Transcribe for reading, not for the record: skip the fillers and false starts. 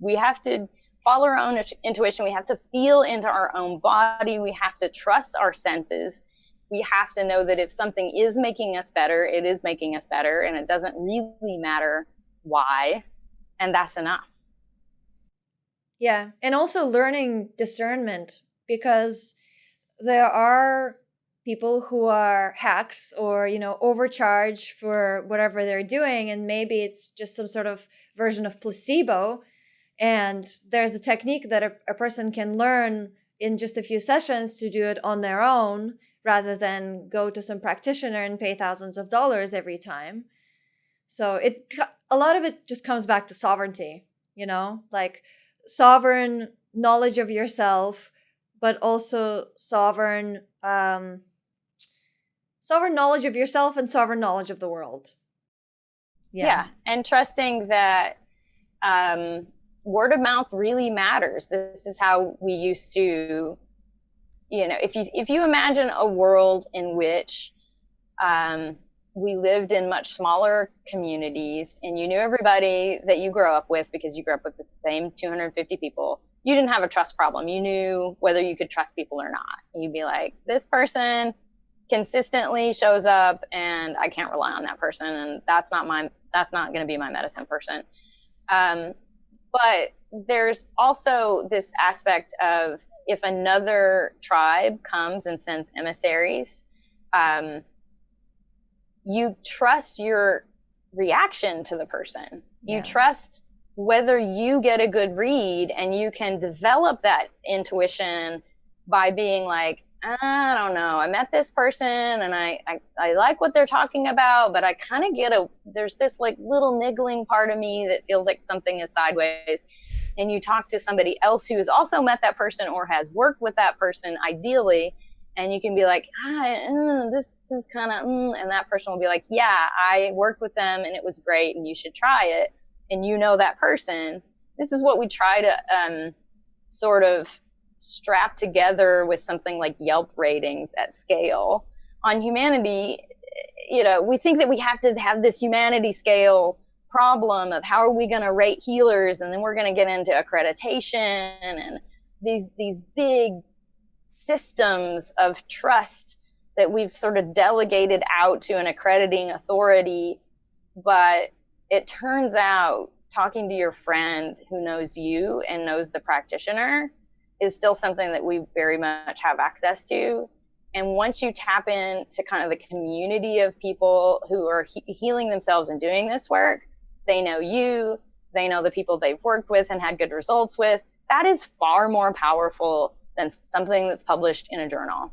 We have to follow our own intuition. We have to feel into our own body. We have to trust our senses. We have to know that if something is making us better, it is making us better, and it doesn't really matter why, and that's enough. Yeah, and also learning discernment, because there are people who are hacks or, overcharge for whatever they're doing, and maybe it's just some sort of version of placebo. And there's a technique that a person can learn in just a few sessions to do it on their own, rather than go to some practitioner and pay thousands of dollars every time. So a lot of it just comes back to sovereignty, like sovereign knowledge of yourself, but also sovereign knowledge of yourself and sovereign knowledge of the world. Yeah, and trusting that word of mouth really matters. This is how we used to, if you imagine a world in which we lived in much smaller communities and you knew everybody that you grew up with because you grew up with the same 250 people, you didn't have a trust problem. You knew whether you could trust people or not. You'd be like, this person consistently shows up and I can't rely on that person, and that's not going to be my medicine person. But there's also this aspect of, if another tribe comes and sends emissaries, you trust your reaction to the person. You trust whether you get a good read, and you can develop that intuition by being like, I don't know, I met this person and I like what they're talking about, but I kind of there's this like little niggling part of me that feels like something is sideways. And you talk to somebody else who has also met that person or has worked with that person, ideally, and you can be like, this is kind of, and that person will be like, yeah, I worked with them and it was great and you should try it. And that person. This is what we try to sort of strap together with something like Yelp ratings at scale. On humanity, we think that we have to have this humanity scale problem of how are we going to rate healers, and then we're going to get into accreditation and these big systems of trust that we've sort of delegated out to an accrediting authority. But it turns out talking to your friend who knows you and knows the practitioner is still something that we very much have access to. And once you tap into kind of the community of people who are healing themselves and doing this work, they know you, they know the people they've worked with and had good results with. That is far more powerful than something that's published in a journal.